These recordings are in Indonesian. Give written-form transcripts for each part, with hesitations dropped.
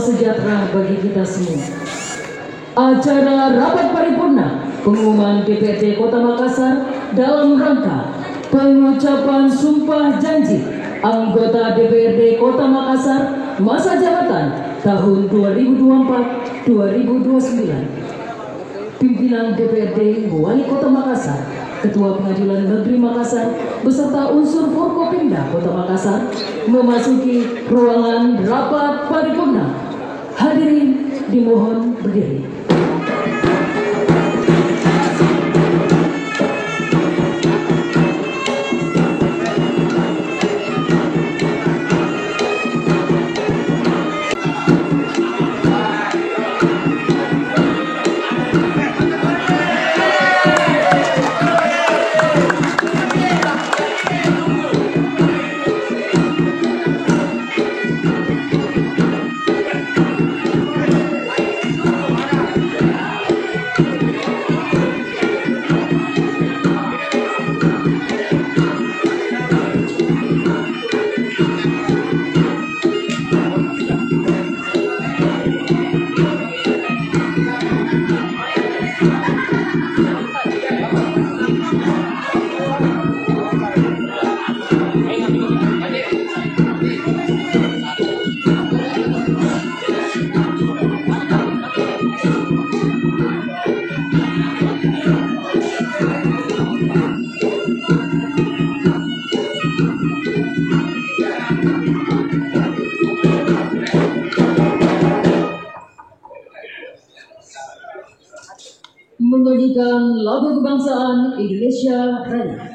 sejahtera bagi kita semua. Acara rapat paripurna pengumuman DPRD Kota Makassar dalam rangka pengucapan sumpah janji anggota DPRD Kota Makassar masa jabatan tahun 2024-2029. Pimpinan DPRD Wali Kota Makassar, Ketua Pengadilan Negeri Makassar beserta unsur Forkopimda Kota Makassar memasuki ruangan rapat paripurna. Hadirin dimohon berdiri. Menyanyikan lagu kebangsaan Indonesia Raya.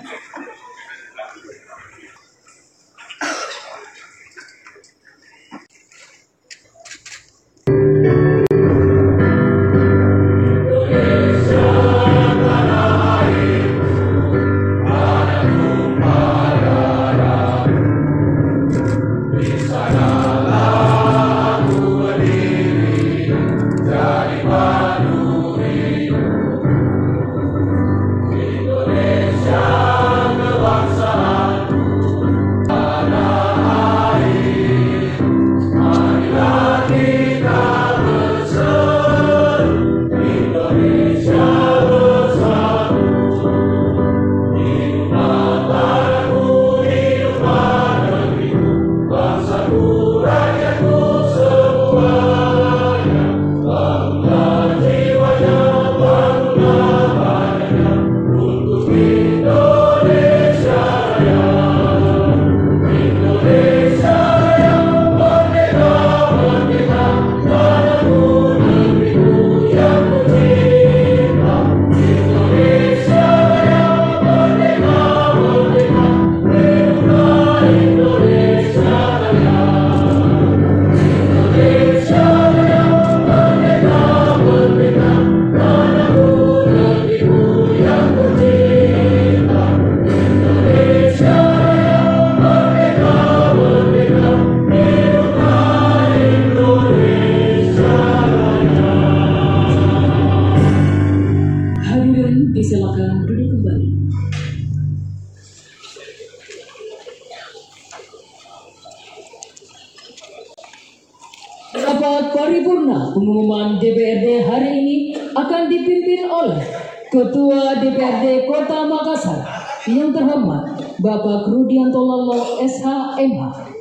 Silakan duduk kembali. Rapat paripurna pengumuman DPRD hari ini akan dipimpin oleh Ketua DPRD Kota Makassar yang terhormat Bapak Rudianto Lalo SH MH.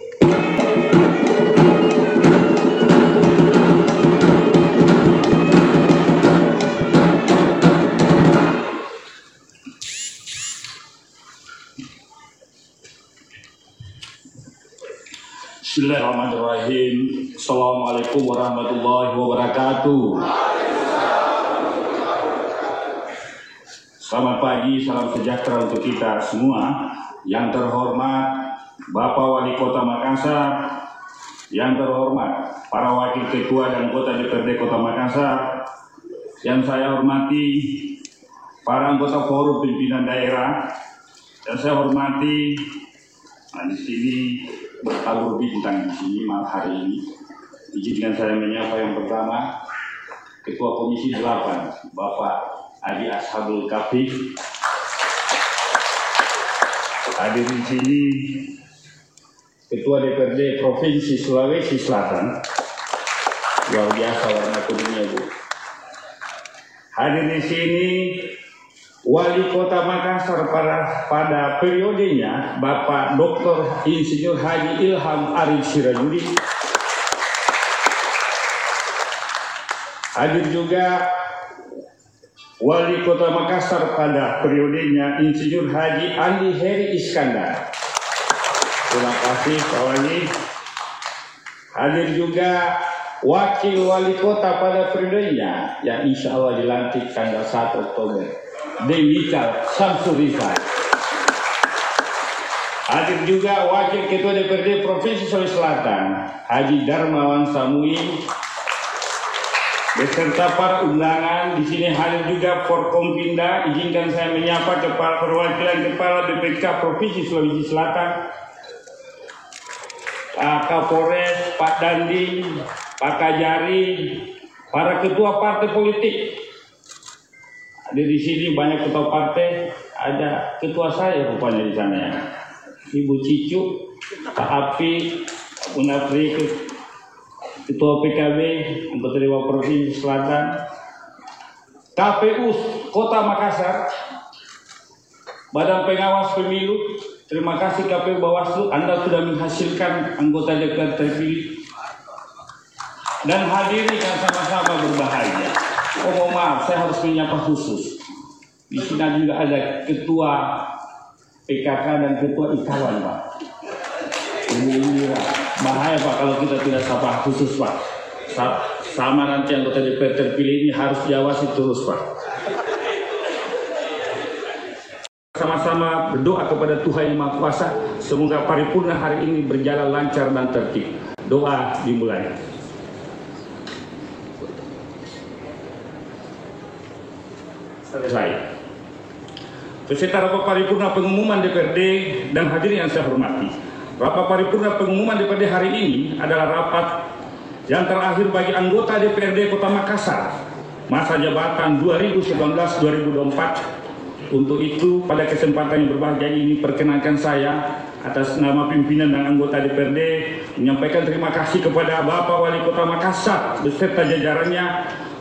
Bismillahirrahmanirrahim. Assalamualaikum warahmatullahi wabarakatuh. Selamat pagi, salam sejahtera untuk kita semua. Yang terhormat Bapak Wali Kota Makassar, yang terhormat para wakil ketua dan anggota DPRD Kota Makassar, yang saya hormati para anggota forum pimpinan daerah, dan saya hormati di sini bertabur bintang di sini malam hari ini. Izinkan saya menyapa yang pertama Ketua Komisi 8 Bapak Adi Ashabul Kafi. Hadir di sini Ketua DPRD Provinsi Sulawesi Selatan Luar biasa warna kuningnya, Bu. Hadir di sini Wali Kota Makassar pada periodenya Bapak Dr. Insinyur Haji Ilham Arif Sirajudi. Hadir juga Wali Kota Makassar pada periodenya Insinyur Haji Andi Heri Iskandar. Terima kasih Pak Wali. Hadir juga Wakil Wali Kota pada periodenya yang insya Allah dilantik tanggal 1 Oktober, Demika Samsuriza. Hadir juga Wakil Ketua DPRD Provinsi Sulawesi Selatan, Haji Darmawan Samui, beserta para undangan. Di sini hadir juga Forkompinda. Izinkan saya menyapa Kepala Perwakilan Kepala BPK Provinsi Sulawesi Selatan, Pak Kapolres, Pak Dandi, Pak Kajari, para ketua partai politik. Ada di sini banyak ketua partai, ada ketua saya rupanya di sana ya. Ibu Cicu, Pak Api, Pak Munafri, Ketua PKB, anggota Dewan Provinsi Selatan, KPU Kota Makassar, Badan Pengawas Pemilu. Terima kasih KPU Bawaslu, Anda sudah menghasilkan anggota DPR terpilih. Dan hadirin yang sama-sama berbahagia. Oh, mohon maaf, saya harus menyapa khusus. Di sini juga ada Ketua PKK dan Ketua Ikawan, Pak. Ini bahaya, Pak, kalau kita tidak sapa khusus, Pak. Sama nanti anggota DPR terpilih ini harus diawasi terus, Pak. Sama-sama berdoa kepada Tuhan Yang Maha Kuasa, semoga paripurna hari ini berjalan lancar dan tertib. Doa dimulai. Selesai. Peserta rapat paripurna pengumuman DPRD dan hadirin yang saya hormati. Rapat paripurna pengumuman DPRD hari ini adalah rapat yang terakhir bagi anggota DPRD Kota Makassar masa jabatan 2019-2024. Untuk itu, pada kesempatan yang berbahagia ini, perkenankan saya atas nama pimpinan dan anggota DPRD menyampaikan terima kasih kepada Bapak Wali Kota Makassar beserta jajarannya,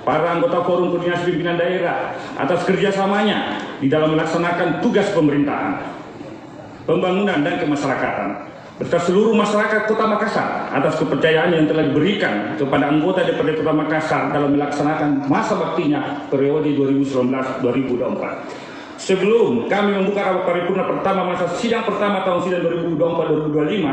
para anggota Forum Koordinasi Pimpinan Daerah atas kerjasamanya di dalam melaksanakan tugas pemerintahan, pembangunan dan kemasyarakatan, beserta seluruh masyarakat Kota Makassar atas kepercayaan yang telah diberikan kepada anggota DPRD Kota Makassar dalam melaksanakan masa baktinya periode 2019-2024. Sebelum kami membuka rapat paripurna pertama masa sidang pertama tahun sidang 2024-2025,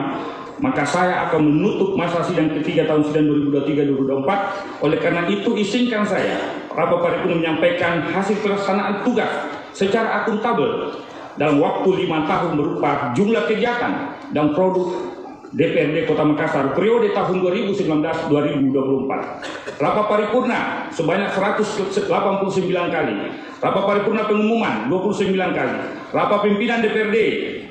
maka saya akan menutup masa sidang ketiga tahun sidang 2023-2024. Oleh karena itu, izinkan saya rapat paripurna menyampaikan hasil pelaksanaan tugas secara akuntabel dalam waktu 5 tahun berupa jumlah kegiatan dan produk DPRD Kota Makassar periode tahun 2019-2024. Rapat paripurna sebanyak 189 kali. Rapat paripurna pengumuman 29 kali. Rapat pimpinan DPRD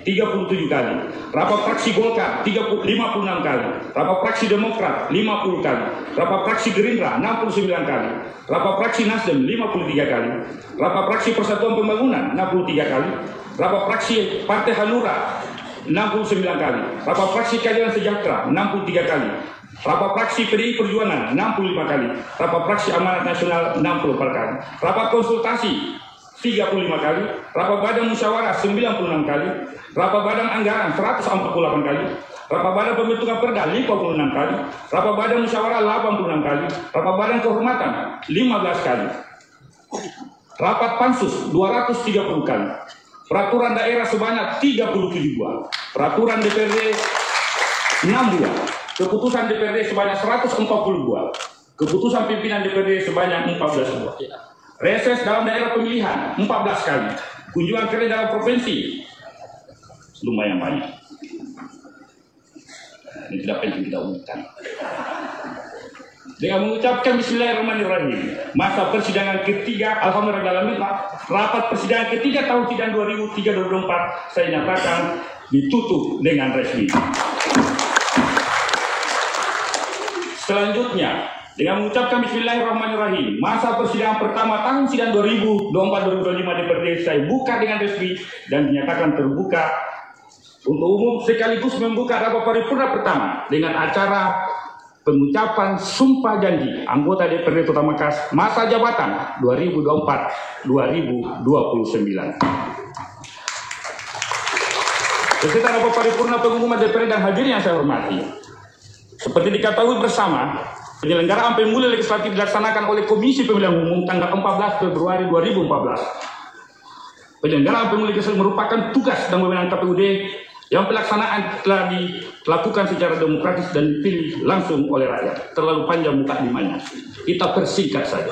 37 kali. Rapat fraksi Golkar 56 kali. Rapat fraksi Demokrat 50 kali. Rapat fraksi Gerindra 69 kali. Rapat fraksi Nasdem 53 kali. Rapat fraksi Persatuan Pembangunan 63 kali. Rapat fraksi Partai Hanura 69 kali. Rapat fraksi Keadilan Sejahtera 63 kali. Rapat fraksi PDI Perjuangan 65 kali. Rapat fraksi Amanat Nasional 64 kali. Rapat konsultasi 35 kali. Rapat badan musyawarah 96 kali. Rapat badan anggaran 148 kali. Rapat badan pembentukan perda 56 kali. Rapat badan musyawarah 86 kali. Rapat badan kehormatan 15 kali. Rapat pansus 230 kali. Peraturan daerah sebanyak 37 buah. Peraturan DPRD 6 buah. Keputusan DPRD sebanyak 140 buah. Keputusan pimpinan DPRD sebanyak 14 buah. Reses dalam daerah pemilihan 14 kali. Kunjungan kerja dalam provinsi lumayan banyak. Ini tidak penting kita umumkan. Dengan mengucapkan Bismillahirrahmanirrahim, masa persidangan ketiga, Alhamdulillah, rapat persidangan ketiga tahun sidang 2003-2024 saya nyatakan ditutup dengan resmi. Selanjutnya, dengan mengucapkan Bismillahirrahmanirrahim, masa persidangan pertama tahun sidang 2024-2025 DPRD saya buka dengan resmi dan dinyatakan terbuka untuk umum, sekaligus membuka rapat paripurna pertama dengan acara pengucapan sumpah janji anggota DPRD Kota Makassar masa jabatan 2024-2029. Beserta rapat paripurna pengumuman DPRD dan hadirin yang saya hormati. Seperti diketahui bersama, penyelenggaraan pemilu legislatif dilaksanakan oleh Komisi Pemilihan Umum tanggal 14 Februari 2014. Penyelenggaraan pemilu legislatif merupakan tugas dan wewenang KPUD yang pelaksanaan telah dilakukan secara demokratis dan dipilih langsung oleh rakyat. Terlalu panjang mukadimahnya, kita persingkat saja.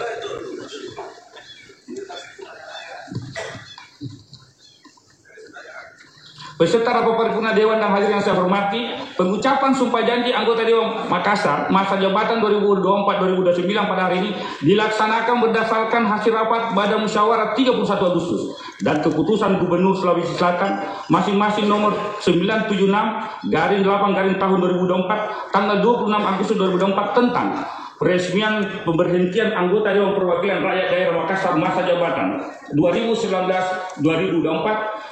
Beserta rapat paripurna Dewan dan hadirin yang saya hormati, pengucapan sumpah janji anggota Dewan Makassar masa jabatan 2024-2029 pada hari ini dilaksanakan berdasarkan hasil rapat Badan Musyawarah 31 Agustus dan keputusan Gubernur Sulawesi Selatan masing-masing nomor 976/8/tahun 2024 tanggal 26 Agustus 2024 tentang peresmian pemberhentian anggota Dewan Perwakilan Rakyat Daerah Makassar masa jabatan 2019-2024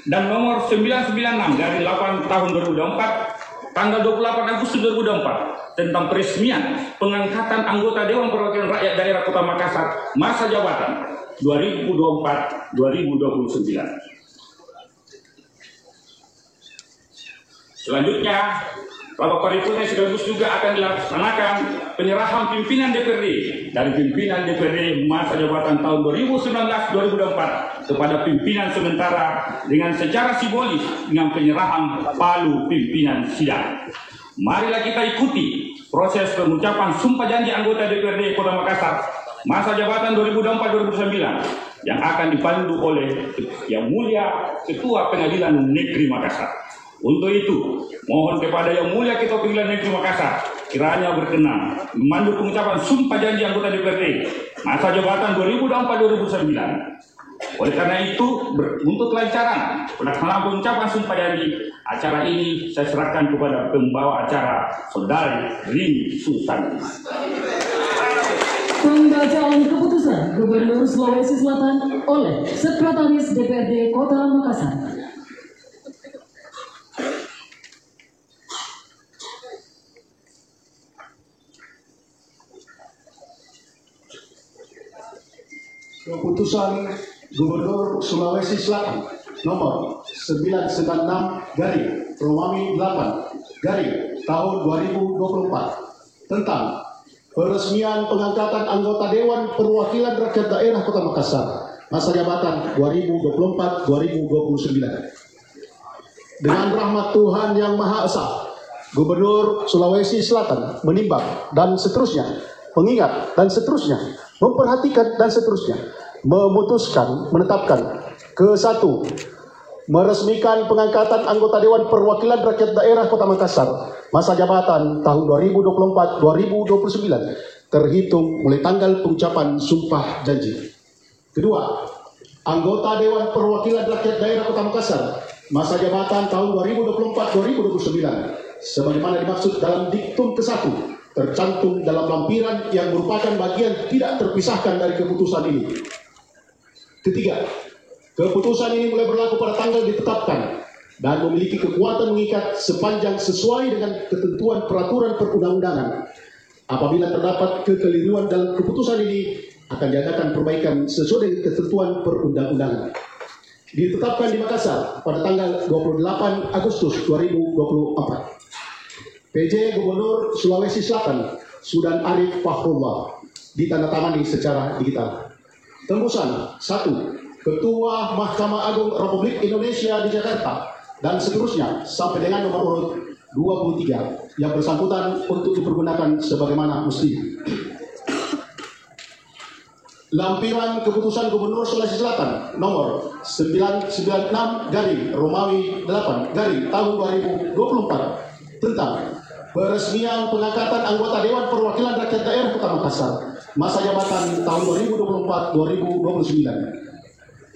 dan nomor 996/8 tahun 2024 tanggal 28 Agustus 2024 tentang peresmian pengangkatan anggota Dewan Perwakilan Rakyat Daerah Kota Makassar masa jabatan 2024-2029. Selanjutnya, rapat paripurna sekaligus juga akan dilaksanakan penyerahan pimpinan DPRD dari pimpinan DPRD masa jabatan tahun 2019-2024 kepada pimpinan sementara dengan secara simbolis dengan penyerahan palu pimpinan sidang. Marilah kita ikuti proses pengucapan sumpah janji anggota DPRD Kota Makassar masa jabatan 2024-2029 yang akan dipandu oleh Yang Mulia Ketua Pengadilan Negeri Makassar. Untuk itu, mohon kepada Yang Mulia Ketua Pengadilan Negeri Makassar kiranya berkenan memandu pengucapan sumpah janji anggota DPRD masa jabatan 2024-2029. Oleh karena itu, untuk kelancaran pelaksanaan pengucapan sumpah janji acara ini saya serahkan kepada pembawa acara Saudari Rini Susanti. Pembacaan keputusan Gubernur Sulawesi Selatan oleh Sekretaris DPRD Kota Makassar. Keputusan Gubernur Sulawesi Selatan nomor 996/8/tahun 2024 tentang peresmian pengangkatan anggota Dewan Perwakilan Rakyat Daerah Kota Makassar masa jabatan 2024-2029. Dengan rahmat Tuhan Yang Maha Esa, Gubernur Sulawesi Selatan menimbang dan seterusnya, mengingat dan seterusnya, memperhatikan dan seterusnya, memutuskan, menetapkan ke-1, meresmikan pengangkatan anggota Dewan Perwakilan Rakyat Daerah Kota Makassar masa jabatan tahun 2024-2029 terhitung mulai tanggal pengucapan sumpah janji. Kedua, anggota Dewan Perwakilan Rakyat Daerah Kota Makassar masa jabatan tahun 2024-2029 sebagaimana dimaksud dalam diktum ke-1 tercantum dalam lampiran yang merupakan bagian tidak terpisahkan dari keputusan ini. Ketiga, keputusan ini mulai berlaku pada tanggal ditetapkan dan memiliki kekuatan mengikat sepanjang sesuai dengan ketentuan peraturan perundang-undangan. Apabila terdapat kekeliruan dalam keputusan ini, akan diadakan perbaikan sesuai dengan ketentuan perundang-undangan. Ditetapkan di Makassar pada tanggal 28 Agustus 2024. PJ Gubernur Sulawesi Selatan Sudan Arif Fakhrullah ditandatangani secara digital. Tembusan 1. Ketua Mahkamah Agung Republik Indonesia di Jakarta dan seterusnya sampai dengan nomor urut 23 yang bersangkutan untuk dipergunakan sebagaimana mestinya. Lampiran Keputusan Gubernur Sulawesi Selatan nomor 996/8/tahun 2024 tentang peresmian pengangkatan anggota Dewan Perwakilan Rakyat Daerah Kota Makassar masa jabatan tahun 2024-2029.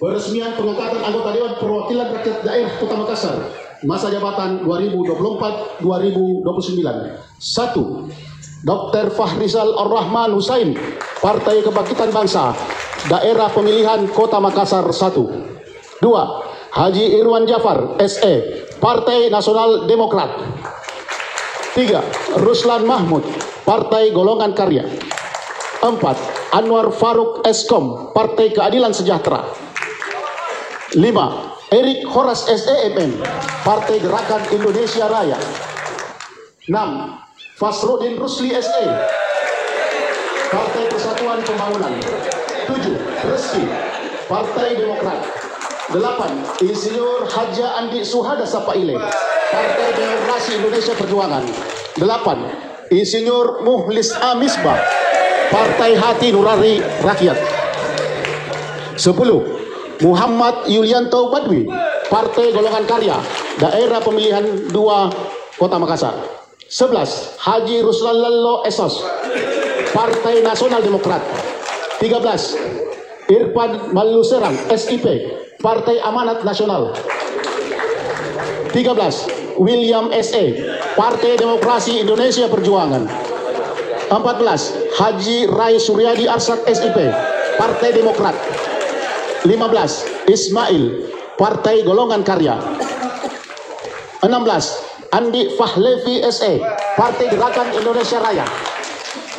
Peresmian pengangkatan anggota Dewan Perwakilan Rakyat Daerah Kota Makassar masa jabatan 2024-2029. 1. Dr. Fahrizal Ar-Rahman Husain, Partai Kebangkitan Bangsa, Daerah Pemilihan Kota Makassar 1. 2. Haji Irwan Jafar, SE, Partai Nasional Demokrat. 3. Ruslan Mahmud, Partai Golongan Karya. 4. Anwar Faruk Eskom, Partai Keadilan Sejahtera. 5. Erik Horas SEMM, Partai Gerakan Indonesia Raya. 6. Fasrudin Rusli SE, Partai Persatuan Pembangunan. 7. Reski, Partai Demokrat. 8. Insinyur Haja Andi Suhada Sapaile, Partai Demokrasi Indonesia Perjuangan. 8. Insinyur Muhlis Amisbah, Partai Hati Nurani Rakyat. 10. Muhammad Yulianto Badwi, Partai Golongan Karya, Daerah Pemilihan 2 Kota Makassar. 11. Haji Ruslan Lallo Esos, Partai Nasional Demokrat. 13. Irfan Maluserang SIP, Partai Amanat Nasional. 13. William SE, Partai Demokrasi Indonesia Perjuangan. 14. Haji Rai Suryadi Arsad SIP, Partai Demokrat. 15. Ismail, Partai Golongan Karya. 16. Andi Fahlevi SE, Partai Gerakan Indonesia Raya.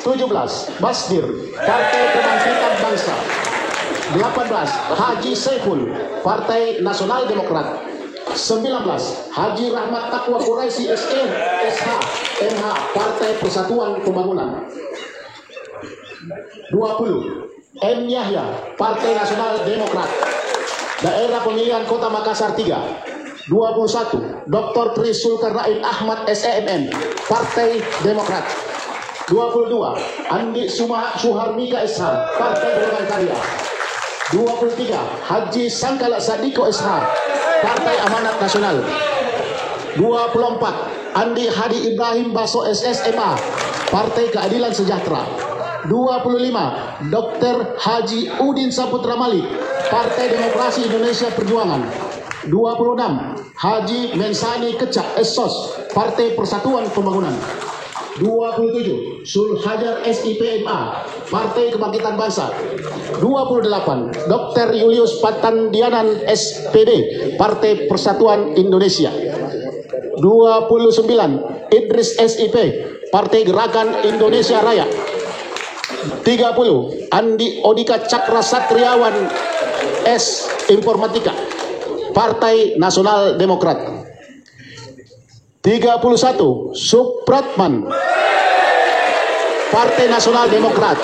17. Basdir, Partai Kebangkitan Bangsa. 18. Haji Saiful, Partai Nasional Demokrat. 19. Haji Rahmat Taqwa Quraisy SE, SH, MH, Partai Persatuan Pembangunan. 20. M. Yahya, Partai Nasional Demokrat, Daerah Pemilihan Kota Makassar 3. 21. Dr. Tri Sulkarnain Ahmad SEMM, Partai Demokrat. 22. Andi Suharmika SH, Partai Golongan Karya. 23. Haji Sangkala Sadiko SH, Partai Amanat Nasional. 24. Andi Hadi Ibrahim Baso SSMA, Partai Keadilan Sejahtera. 25. Dr. Haji Udin Saputra Malik, Partai Demokrasi Indonesia Perjuangan. 26. Haji Mensani Kecak Esos, Partai Persatuan Pembangunan. 27. Sulhajar SIPMA, Partai Kebangkitan Bangsa. 28. Dr. Julius Patandianan SPD, Partai Persatuan Indonesia. 29. Idris SIP, Partai Gerakan Indonesia Raya. 30. Andi Odika Cakra Satriawan S Informatika, Partai Nasional Demokrat. 31. Supratman, Partai Nasional Demokrat,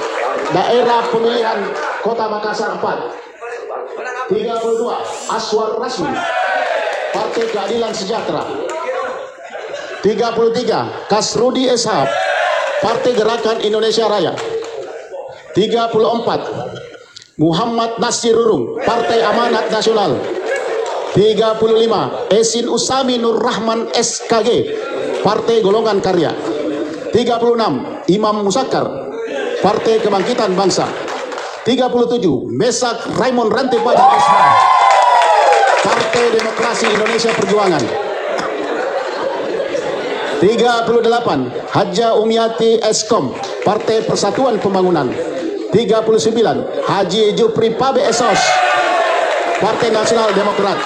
Daerah Pemilihan Kota Makassar 4. 32. Aswar Rasmi, Partai Keadilan Sejahtera. 33. Kasrudi Eshab, Partai Gerakan Indonesia Raya. 34. Muhammad Nasir Rurung, Partai Amanat Nasional. 35. Esin Usami Nur Rahman SKG, Partai Golongan Karya. 36. Imam Musakar, Partai Kebangkitan Bangsa. 37. Mesak Raymond Rantepada SH, Partai Demokrasi Indonesia Perjuangan. 38. Haja Umiati Eskom, Partai Persatuan Pembangunan. 39. Haji Jupri Pabe Esos, Partai Nasional Demokrat.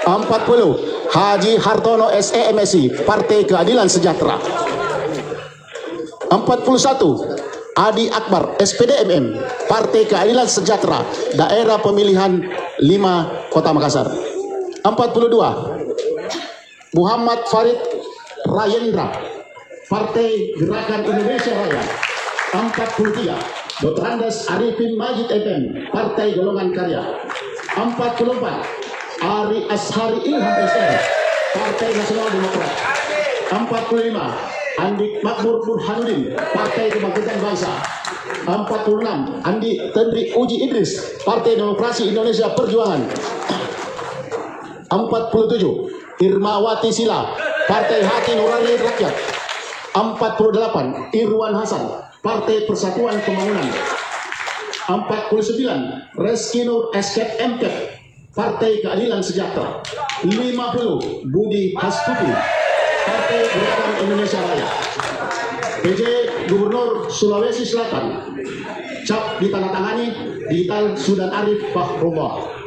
40. Haji Hartono SEMSI, Partai Keadilan Sejahtera. 41. Adi Akbar SPDMM, Partai Keadilan Sejahtera, Daerah Pemilihan 5 Kota Makassar. 42. Muhammad Farid Rayendra, Partai Gerakan Indonesia Raya. 43. Dr. Andes Arifin Majid FM, Partai Golongan Karya. 44. Ari Ashari Ilham SM, Partai Nasional Demokrat. 45. Andi Makmur Burhanuddin, Partai Kebangkitan Bangsa. 46. Andi Tendri Uji Idris, Partai Demokrasi Indonesia Perjuangan. 47. Irmawati Sila, Partai Hati Nurani Rakyat. 48. Irwan Hasan, Partai Persatuan Pembangunan. 49. Reski Nur Escape MPET, Partai Keadilan Sejahtera. 50. Budi Hastuti, Partai Gerakan Indonesia Raya. PJ Gubernur Sulawesi Selatan, cap ditandatangani Digital Sudan Arif Fahrullah.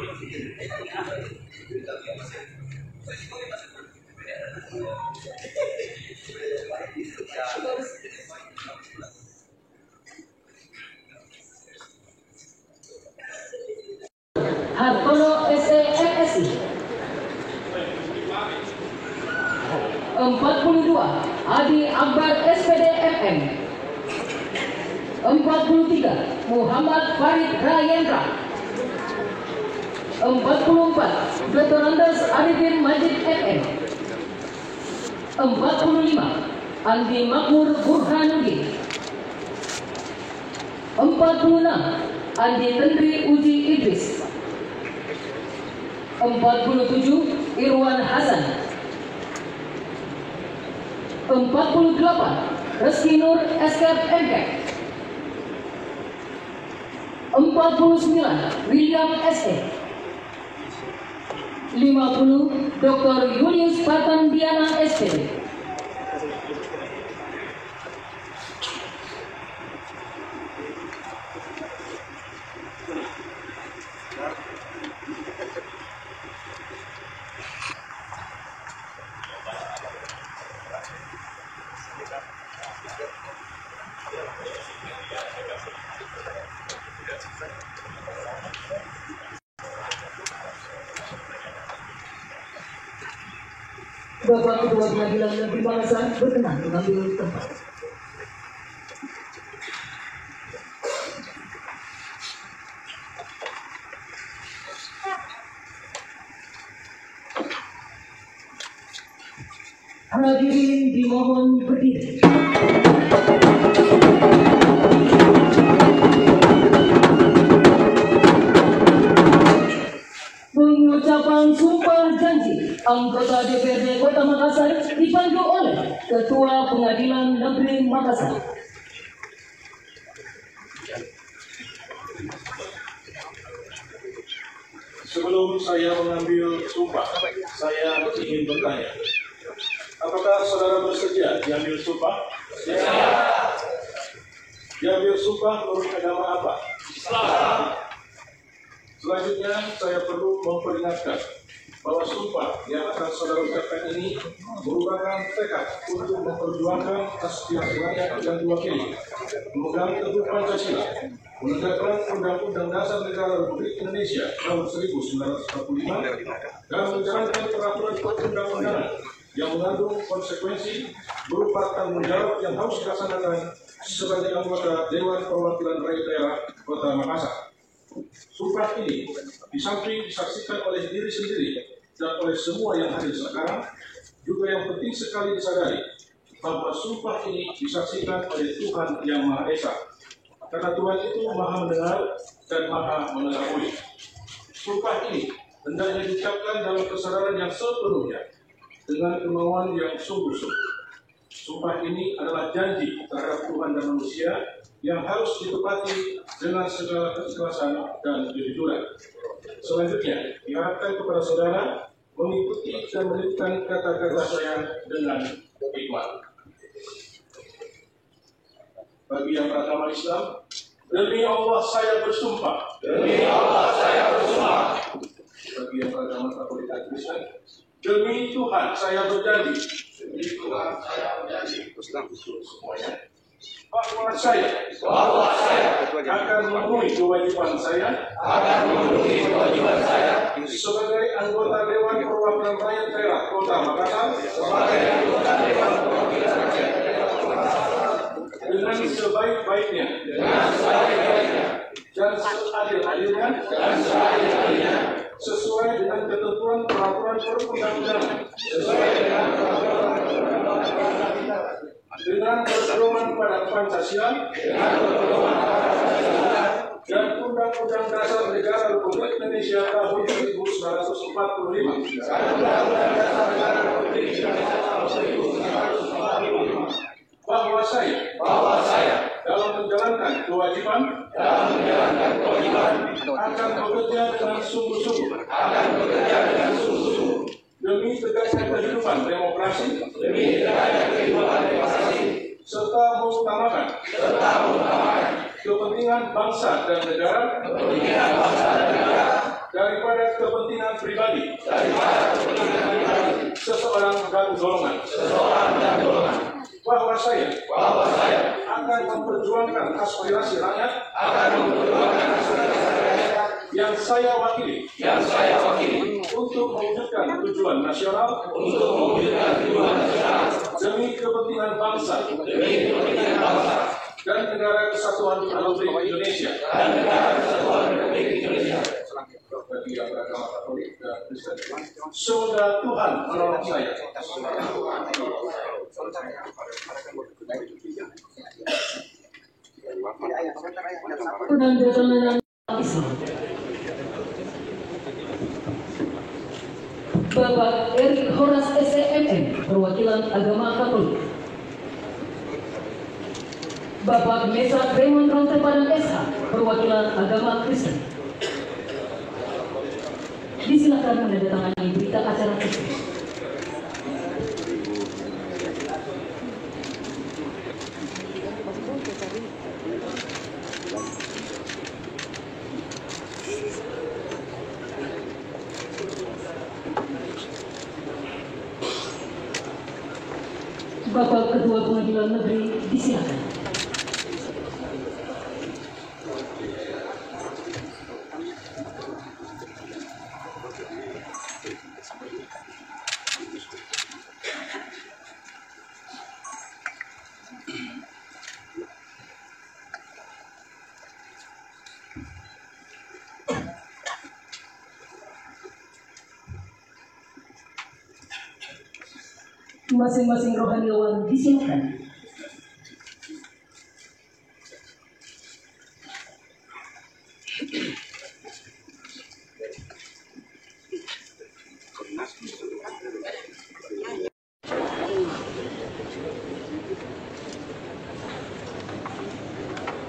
M. 43 Muhammad Farid Rayendra. 44 Dr. Andes Arifin Majid FM. 45 Andi Makmur Burhanuddin. 46 Andi Tendri Uji Idris. 47 Irwan Hasan. 48 Reski Nur Eskep MK. 49 William SE. 50 Dr. Julius Patandiana SPD. Bapak Ketua Pengadilan Negeri Makassar berkenan mengambil tempat. Hadirin dimohon berdiri. Pengucapan sumpah janji anggota DPRD Kota Makassar dipandu oleh Ketua Pengadilan Negeri Makassar. Sebelum saya mengambil sumpah, saya ingin bertanya, apakah saudara bersedia diambil sumpah? Siap. Diambil sumpah menurut agama apa? Islam. Selanjutnya, saya perlu memperingatkan bahwa sumpah yang akan saudara ucapkan ini merupakan tekad untuk memperjuangkan aspirasi rakyat dan diwakili, memegang teguh Pancasila, menegakkan Undang-Undang Dasar Negara Republik Indonesia tahun 1945, dan menjalankan peraturan perundang-undangan yang mengandung konsekuensi berupa tanggung jawab yang harus dilaksanakan sebagai anggota Dewan Perwakilan Rakyat Daerah Kota Makassar. Sumpah ini di samping disaksikan oleh diri sendiri dan oleh semua yang hadir sekarang, juga yang penting sekali disadari bahwa sumpah ini disaksikan oleh Tuhan Yang Maha Esa, karena Tuhan itu Maha mendengar dan Maha mengetahui. Sumpah ini hendaknya diucapkan dalam kesadaran yang sepenuhnya dengan kemauan yang sungguh-sungguh. Sumpah ini adalah janji terhadap Tuhan dan manusia yang harus ditepati dengan segala keikhlasan dan kejujuran. Selanjutnya, diharapkan kepada saudara mengikuti dan menitipkan kata-kata saya dengan hikmat. Bagi yang beragama Islam, demi Allah saya bersumpah. Demi Allah saya bersumpah. Bagi yang beragama Katolik dan Kristen, demi Tuhan saya berjanji. Demi Tuhan saya berjanji. Semuanya. Bahwa saya akan memenuhi kewajiban saya sebagai anggota Dewan Perwakilan Rakyat Daerah Kota Makassar dengan sebaik-baiknya dan seadil-adilnya sesuai dengan ketentuan peraturan perundang-undangan dengan berpedoman pada Pancasila dan Undang-Undang Dasar Negara Republik Indonesia tahun 1945, bahwa saya dalam menjalankan kewajiban akan bekerja dengan sungguh-sungguh demi tegaknya kehidupan demokrasi, serta mengutamakan kepentingan bangsa dan negara daripada kepentingan pribadi seseorang dan golongan. Bahwa saya akan memperjuangkan aspirasi rakyat yang saya wakili untuk mewujudkan tujuan nasional demi kepentingan bangsa Negara Kesatuan Republik Indonesia. Bagi yang beragama Katolik dan Kristen. Semoga Tuhan menolong saya. Bapak Erik Horas SEMM, perwakilan agama Katolik. Bapak Mesa Raymond Ronte Padang SH, perwakilan agama Kristen. Disilakan menandatangani berita acara tersebut. Bapak Ketua Pengadilan Negeri, disilakan. Masing-masing rohaniawan disilakan.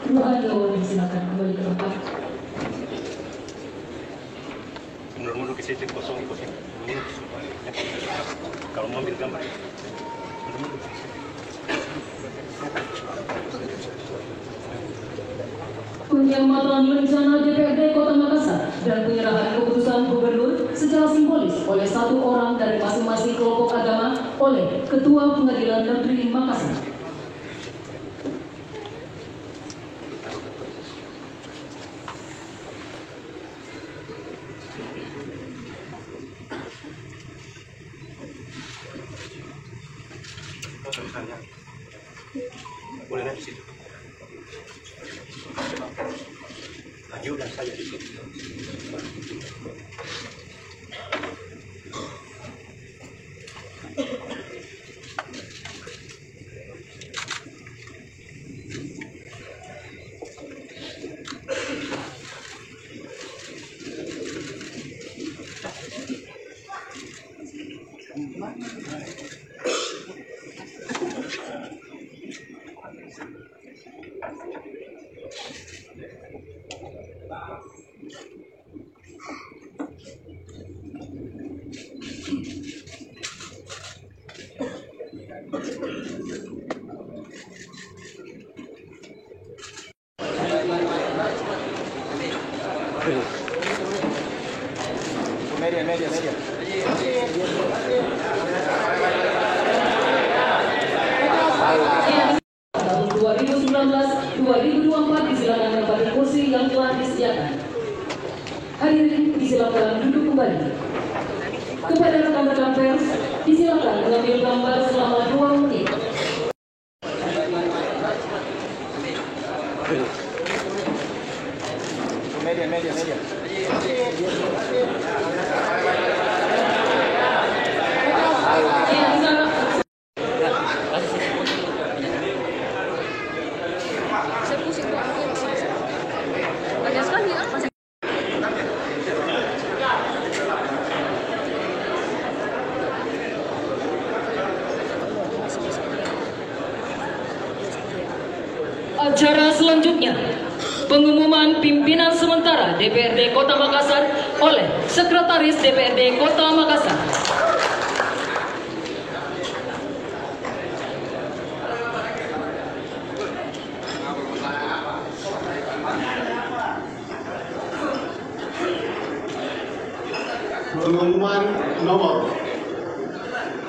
Rohaniawan disilakan kembali ke tempat. Mundur-mundur ke situ kosong. Kalau mau ambil gambar. Penyelamatan rencana DPRD Kota Makassar dan penyerahan keputusan gubernur secara simbolis oleh satu orang dari masing-masing kelompok agama oleh Ketua Pengadilan Negeri Makassar. Boleh di situ. Maju dan saya di situ. Media. Tahun 2019-2024 disilakan menempati kursi yang telah disediakan. Hadirin disilakan duduk kembali. Kepada rekan-rekan pers, disilakan mengambil gambar selama 2 menit. Media. Acara selanjutnya, pengumuman pimpinan sementara DPRD Kota Makassar oleh Sekretaris DPRD Kota Makassar. Pengumuman nomor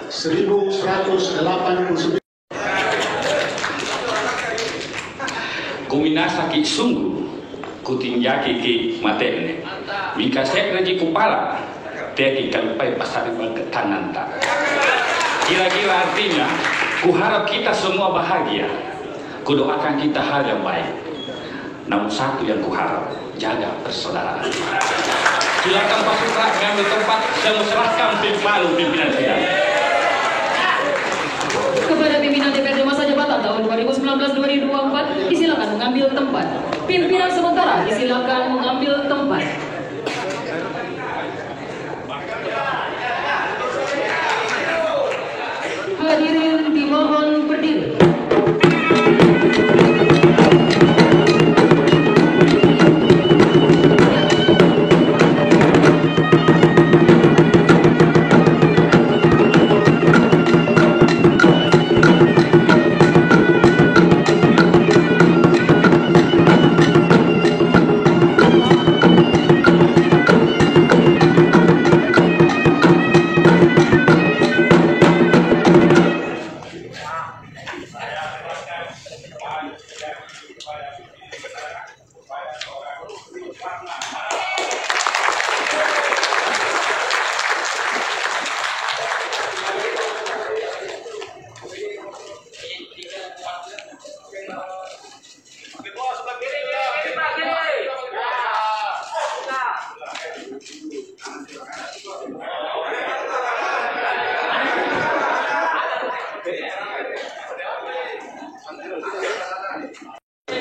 1189. Kuminasaki sungguh kutinjaki ki matene mikasek raji kupala teki kalpai pasar berketananta. Kira-kira artinya kuharap kita semua bahagia kudoakan kita hal yang baik. Namun satu yang kuharap, jaga persaudaraan. Silakan Pak Sutra mengambil tempat dan serahkan pimpinan sidang. Kepada pimpinan DPRD masa jabatan tahun 2019-2024, disilakan mengambil tempat. Pimpinan sementara disilakan mengambil tempat. Hadirin dimohon berdiri.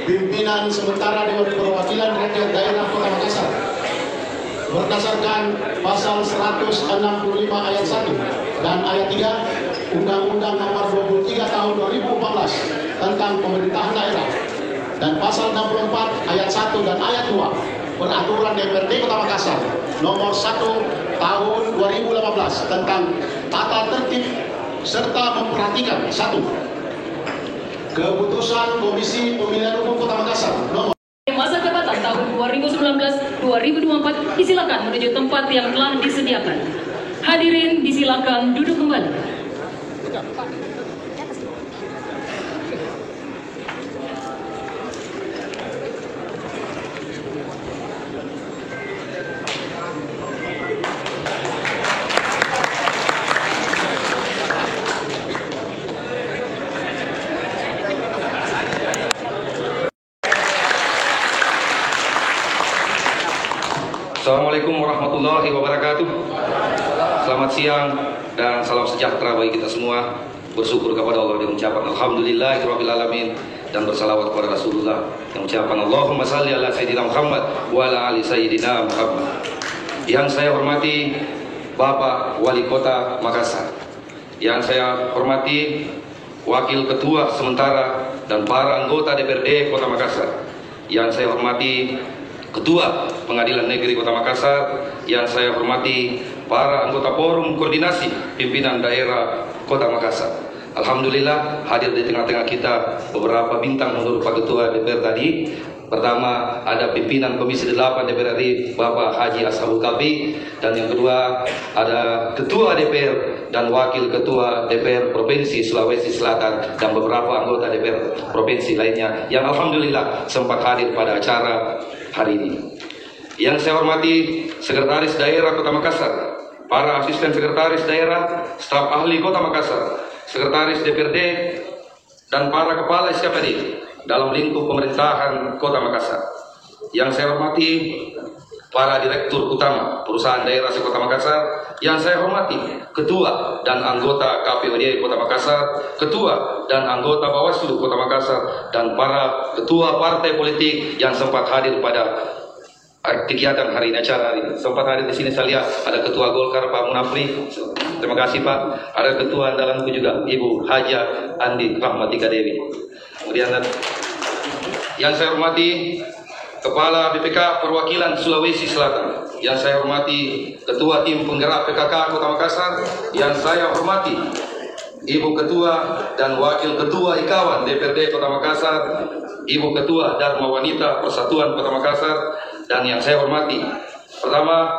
Pimpinan sementara Dewan Perwakilan Rakyat Daerah Kota Makassar berdasarkan pasal 165 ayat 1 dan ayat 3 Undang-Undang Nomor 23 Tahun 2014 tentang Pemerintahan Daerah dan pasal 64 ayat 1 dan ayat 2 Peraturan DPRD Kota Makassar Nomor 1 Tahun 2015 tentang tata tertib serta memperhatikan 1. Keputusan Komisi Pemilihan Umum Kota Makassar nomor Masa jabatan tahun 2019-2024 disilakan menuju tempat yang telah disediakan. Hadirin disilakan duduk kembali. Assalamualaikum warahmatullahi wabarakatuh. Selamat siang dan salam sejahtera bagi kita semua. Bersyukur kepada Allah dengan ucapan alhamdulillahirabbil alamin dan bersalawat kepada Rasulullah dengan ucapan Allahumma shalli ala sayyidina Muhammad wa ala ali sayyidina Muhammad. Yang saya hormati Bapak Wali Kota Makassar, yang saya hormati Wakil Ketua sementara dan para anggota DPRD Kota Makassar, yang saya hormati Ketua Pengadilan Negeri Kota Makassar, yang saya hormati para anggota Forum Koordinasi Pimpinan Daerah Kota Makassar. Alhamdulillah hadir di tengah-tengah kita beberapa bintang menurut Pak Ketua DPR tadi. Pertama ada pimpinan Komisi 8 DPR RI Bapak Haji Ashabul Kafi, dan yang kedua ada Ketua DPR dan Wakil Ketua DPR Provinsi Sulawesi Selatan dan beberapa anggota DPR Provinsi lainnya yang alhamdulillah sempat hadir pada acara hari ini. Yang saya hormati Sekretaris Daerah Kota Makassar, para asisten sekretaris daerah, staf ahli Kota Makassar, sekretaris DPRD, dan para kepala SKPD dalam lingkup pemerintahan Kota Makassar. Yang saya hormati para direktur utama perusahaan daerah Kota Makassar, yang saya hormati ketua dan anggota KPUD Kota Makassar, ketua dan anggota Bawaslu Kota Makassar, dan para ketua partai politik yang sempat hadir pada kegiatan hari ini, acara hari ini. Sempat hadir di sini saya lihat ada Ketua Golkar Pak Munafri. Terima kasih Pak. Ada Ketua andalanku juga Ibu Haja Andi Rahmatika Dewi. Kemudian yang saya hormati Kepala BPK Perwakilan Sulawesi Selatan, yang saya hormati Ketua Tim Penggerak PKK Kota Makassar, yang saya hormati Ibu Ketua dan Wakil Ketua Ikawan DPRD Kota Makassar, Ibu Ketua Dharma Wanita Persatuan Kota Makassar, dan yang saya hormati pertama